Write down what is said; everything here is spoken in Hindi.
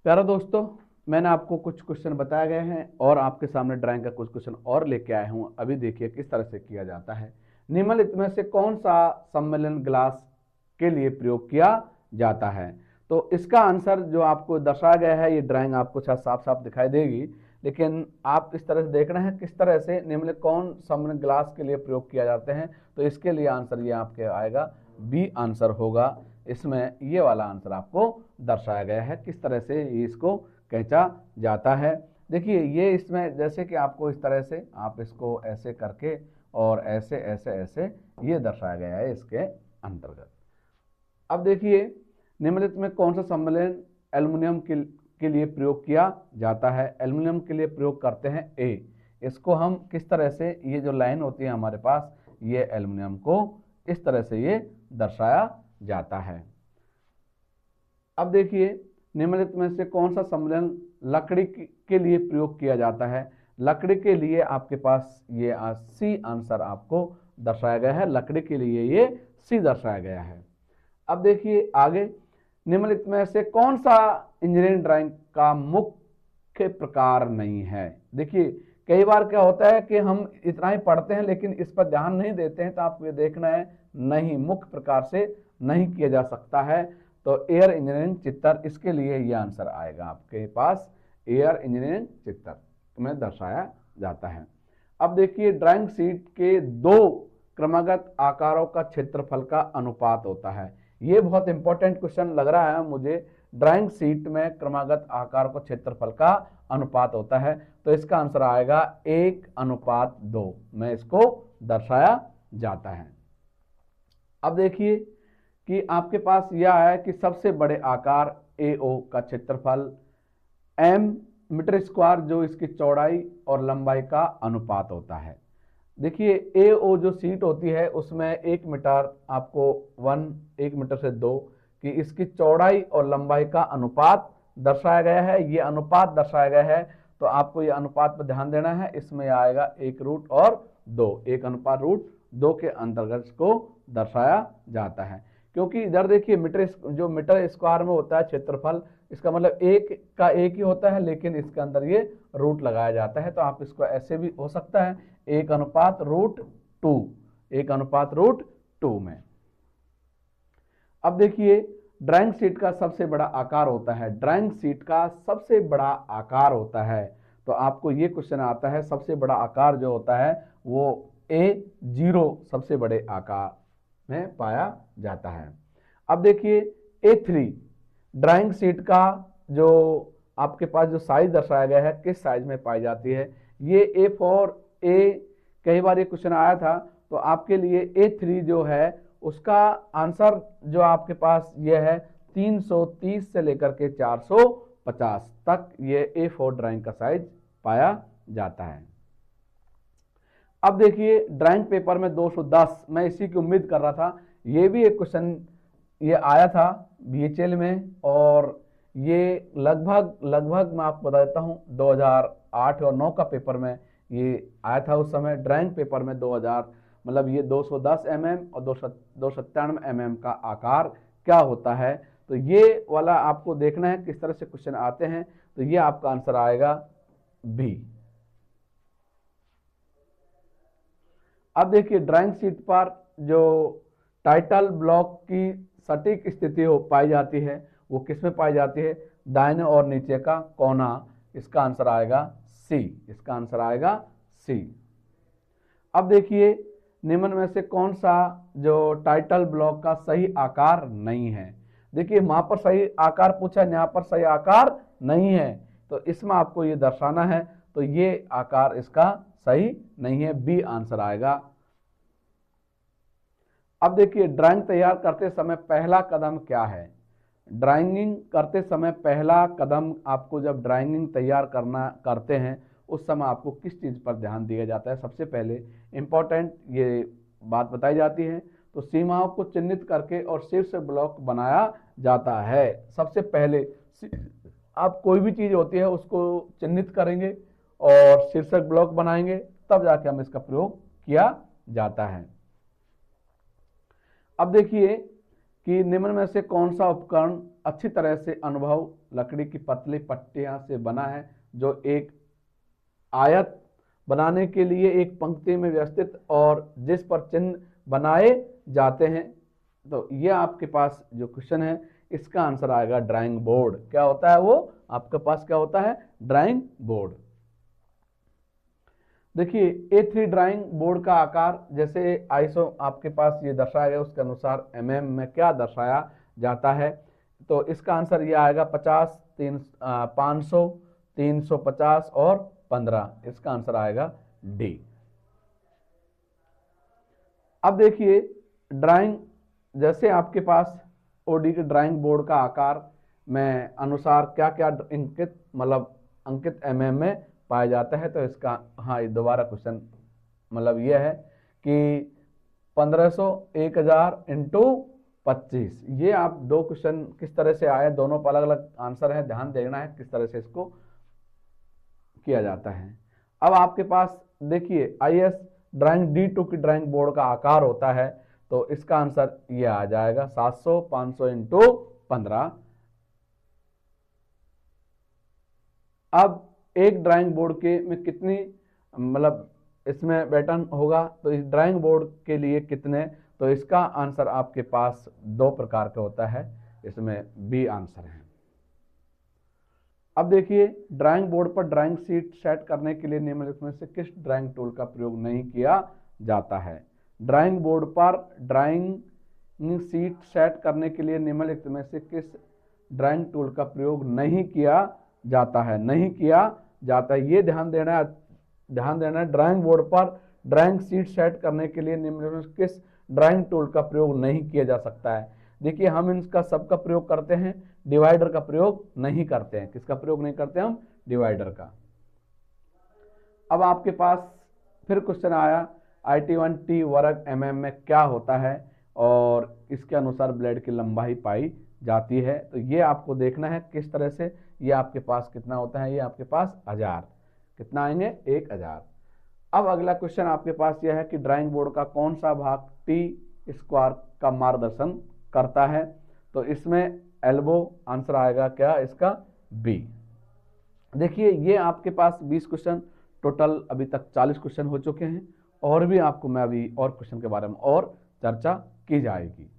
प्यारे दोस्तों, मैंने आपको कुछ क्वेश्चन बताए गए हैं और आपके सामने ड्राइंग का कुछ क्वेश्चन और लेके आया हूँ। अभी देखिए किस तरह से किया जाता है। निम्नलिखित में से कौन सा सम्मेलन ग्लास के लिए प्रयोग किया जाता है? तो इसका आंसर जो आपको दर्शाया गया है, ये ड्राइंग आपको शायद साफ साफ दिखाई देगी, लेकिन आप इस तरह से देखना है किस तरह से निम्नलिखित कौन सम्मेलन ग्लास के लिए प्रयोग किया जाते हैं। तो इसके लिए आंसर ये आपके आएगा, बी आंसर होगा। इसमें ये वाला आंसर आपको दर्शाया गया है किस तरह से इसको खींचा जाता है। देखिए ये इसमें जैसे कि आपको इस तरह से आप इसको ऐसे करके और ऐसे ऐसे ऐसे ये दर्शाया गया है इसके अंतर्गत। अब देखिए निम्नलिखित में कौन सा सम्मेलन एल्युमिनियम के लिए प्रयोग किया जाता है? एल्युमिनियम के लिए प्रयोग करते हैं ए। इसको हम किस तरह से, ये जो लाइन होती है हमारे पास, ये एल्युमिनियम को इस तरह से ये दर्शाया जाता है। अब देखिए निम्नलिखित में से कौन सा सम्मेलन लकड़ी के लिए प्रयोग किया जाता है? लकड़ी के लिए आपके पास ये सी आंसर आपको दर्शाया गया है। लकड़ी के लिए ये सी दर्शाया गया है। अब देखिए आगे, निम्नलिखित में से कौन सा इंजीनियरिंग ड्राइंग का मुख्य प्रकार नहीं है? देखिए कई बार क्या होता है कि हम इतना ही पढ़ते हैं लेकिन इस पर ध्यान नहीं देते हैं, तो आपको ये देखना है नहीं, मुख्य प्रकार से नहीं किया जा सकता है। तो एयर इंजीनियरिंग चित्र, इसके लिए ये आंसर आएगा आपके पास, एयर इंजीनियरिंग चित्र में दर्शाया जाता है। अब देखिए ड्राइंग शीट के दो क्रमागत आकारों का क्षेत्रफल का अनुपात होता है। ये बहुत इंपॉर्टेंट क्वेश्चन लग रहा है मुझे। ड्राइंग शीट में क्रमागत आकार का क्षेत्रफल का अनुपात होता है, तो इसका आंसर आएगा 1:2 में इसको दर्शाया जाता है। अब देखिए कि आपके पास यह है कि सबसे बड़े आकार AO का क्षेत्रफल m मीटर स्क्वायर, जो इसकी चौड़ाई और लंबाई का अनुपात होता है। देखिए AO जो सीट होती है उसमें 1 मीटर आपको 1 मीटर से 2 कि इसकी चौड़ाई और लंबाई का अनुपात दर्शाया गया है। ये अनुपात दर्शाया गया है, तो आपको ये अनुपात पर ध्यान देना है। इसमें आएगा 1√2, 1:2 के अंतर्गत को दर्शाया जाता है। क्योंकि इधर देखिए जो मीटर स्क्वायर में होता है क्षेत्रफल, इसका मतलब एक का एक ही होता है, लेकिन इसके अंदर ये रूट लगाया जाता है। तो आप इसको ऐसे भी हो सकता है 1:2, 1:2 में। अब देखिए ड्राइंग शीट का सबसे बड़ा आकार होता है, ड्राइंग शीट का सबसे बड़ा आकार होता है। तो आपको ये क्वेश्चन आता है, सबसे बड़ा आकार जो होता है वो A0 सबसे बड़े आकार में पाया जाता है। अब देखिए A3 ड्राइंग शीट का जो आपके पास जो साइज दर्शाया गया है, किस साइज में पाई जाती है? ये A4 A, कई बार ये क्वेश्चन आया था, तो आपके लिए A3 जो है उसका आंसर जो आपके पास ये है 330 से लेकर के 450 तक ये A4 ड्राइंग का साइज पाया जाता है। अब देखिए ड्राइंग पेपर में 210, मैं इसी की उम्मीद कर रहा था, ये भी एक क्वेश्चन ये आया था BHL में, और ये लगभग मैं आपको बता देता हूँ 2008 और 9 का पेपर में ये आया था। उस समय ड्राइंग पेपर में 2000 मतलब ये 210 mm और 297 mm का आकार क्या होता है, तो ये वाला आपको देखना है किस तरह से क्वेश्चन आते हैं। तो ये आपका आंसर आएगा B। अब देखिए ड्राइंग शीट पर जो टाइटल ब्लॉक की सटीक स्थिति पाई जाती है वो किस में पाई जाती है? दाहिने और नीचे का कोना। इसका आंसर आएगा C, इसका आंसर आएगा C। अब देखिए निम्न में से कौन सा जो टाइटल ब्लॉक का सही आकार नहीं है? देखिए वहां पर सही आकार पूछा, यहाँ पर सही आकार नहीं है, तो इसमें आपको ये दर्शाना है। तो ये आकार इसका सही नहीं है, B आंसर आएगा। अब देखिए ड्राइंग तैयार करते समय पहला कदम क्या है? ड्राइंगिंग करते समय पहला कदम आपको, जब ड्राइंगिंग तैयार करते हैं उस समय आपको किस चीज़ पर ध्यान दिया जाता है? सबसे पहले इंपॉर्टेंट ये बात बताई जाती है, तो सीमाओं को चिन्हित करके और शीर्ष ब्लॉक बनाया जाता है। सबसे पहले आप कोई भी चीज़ होती है उसको चिन्हित करेंगे और शीर्षक ब्लॉक बनाएंगे, तब जाके हम इसका प्रयोग किया जाता है। अब देखिए कि निम्न में से कौन सा उपकरण अच्छी तरह से अनुभव लकड़ी की पतली पट्टियां से बना है जो एक आयत बनाने के लिए एक पंक्ति में व्यवस्थित और जिस पर चिन्ह बनाए जाते हैं। तो ये आपके पास जो क्वेश्चन है इसका आंसर आएगा ड्राइंग बोर्ड। क्या होता है वो आपके पास, क्या होता है, ड्राइंग बोर्ड। देखिए A3 ड्राइंग बोर्ड का आकार जैसे आईएसओ आपके पास ये दर्शाया गया उसके अनुसार mm में क्या दर्शाया जाता है। तो इसका आंसर ये आएगा 50, 500, 350 और 15। इसका आंसर आएगा डी। अब देखिए ड्राइंग, जैसे आपके पास ओडी के ड्राइंग बोर्ड का आकार में अनुसार क्या क्या अंकित अंकित mm में पाया जाता है। तो इसका हाँ दोबारा क्वेश्चन यह है कि 1500, 1000 इंटू 25। ये आप दो क्वेश्चन किस तरह से आए, दोनों पर अलग अलग आंसर है, ध्यान देना है किस तरह से इसको किया जाता है। अब आपके पास देखिए आईएएस ड्राइंग D2 की ड्राइंग बोर्ड का आकार होता है। तो इसका आंसर ये आ जाएगा 700, 500 इंटू 15। अब एक ड्राइंग बोर्ड के में कितनी इसमें पैटर्न होगा, तो इस ड्राइंग बोर्ड के लिए कितने, तो इसका आंसर आपके पास दो प्रकार का होता है, इसमें बी आंसर है। अब देखिए ड्राइंग बोर्ड पर ड्राइंग शीट सेट करने के लिए निम्नलिखित में से किस ड्राइंग टूल का प्रयोग नहीं किया जाता है। ड्राइंग बोर्ड पर ड्राइंग शीट सेट करने के लिए निम्नलिखित में से किस ड्राइंग टूल का प्रयोग नहीं किया जाता है, नहीं किया जाता है। ये ध्यान देना है ड्राइंग बोर्ड पर ड्राइंग शीट सेट करने के लिए निम्नलिखित में किस ड्राइंग टूल का प्रयोग नहीं किया जा सकता है। देखिए हम इनका सबका प्रयोग करते हैं, डिवाइडर का प्रयोग नहीं करते हैं। किसका प्रयोग नहीं करते हम, डिवाइडर का। अब आपके पास फिर क्वेश्चन आया IT1T वर्ग mm में क्या होता है और इसके अनुसार ब्लेड की लंबाई पाई जाती है। तो ये आपको देखना है किस तरह से, ये आपके पास कितना होता है, ये आपके पास 1000, कितना आएंगे 1000। अब अगला क्वेश्चन आपके पास यह है कि ड्राइंग बोर्ड का कौन सा भाग T स्क्वायर का मार्गदर्शन करता है। तो इसमें एल्बो आंसर आएगा क्या इसका, बी। देखिए ये आपके पास 20 क्वेश्चन टोटल, अभी तक 40 क्वेश्चन हो चुके हैं और भी आपको मैं अभी और क्वेश्चन के बारे में और चर्चा की जाएगी।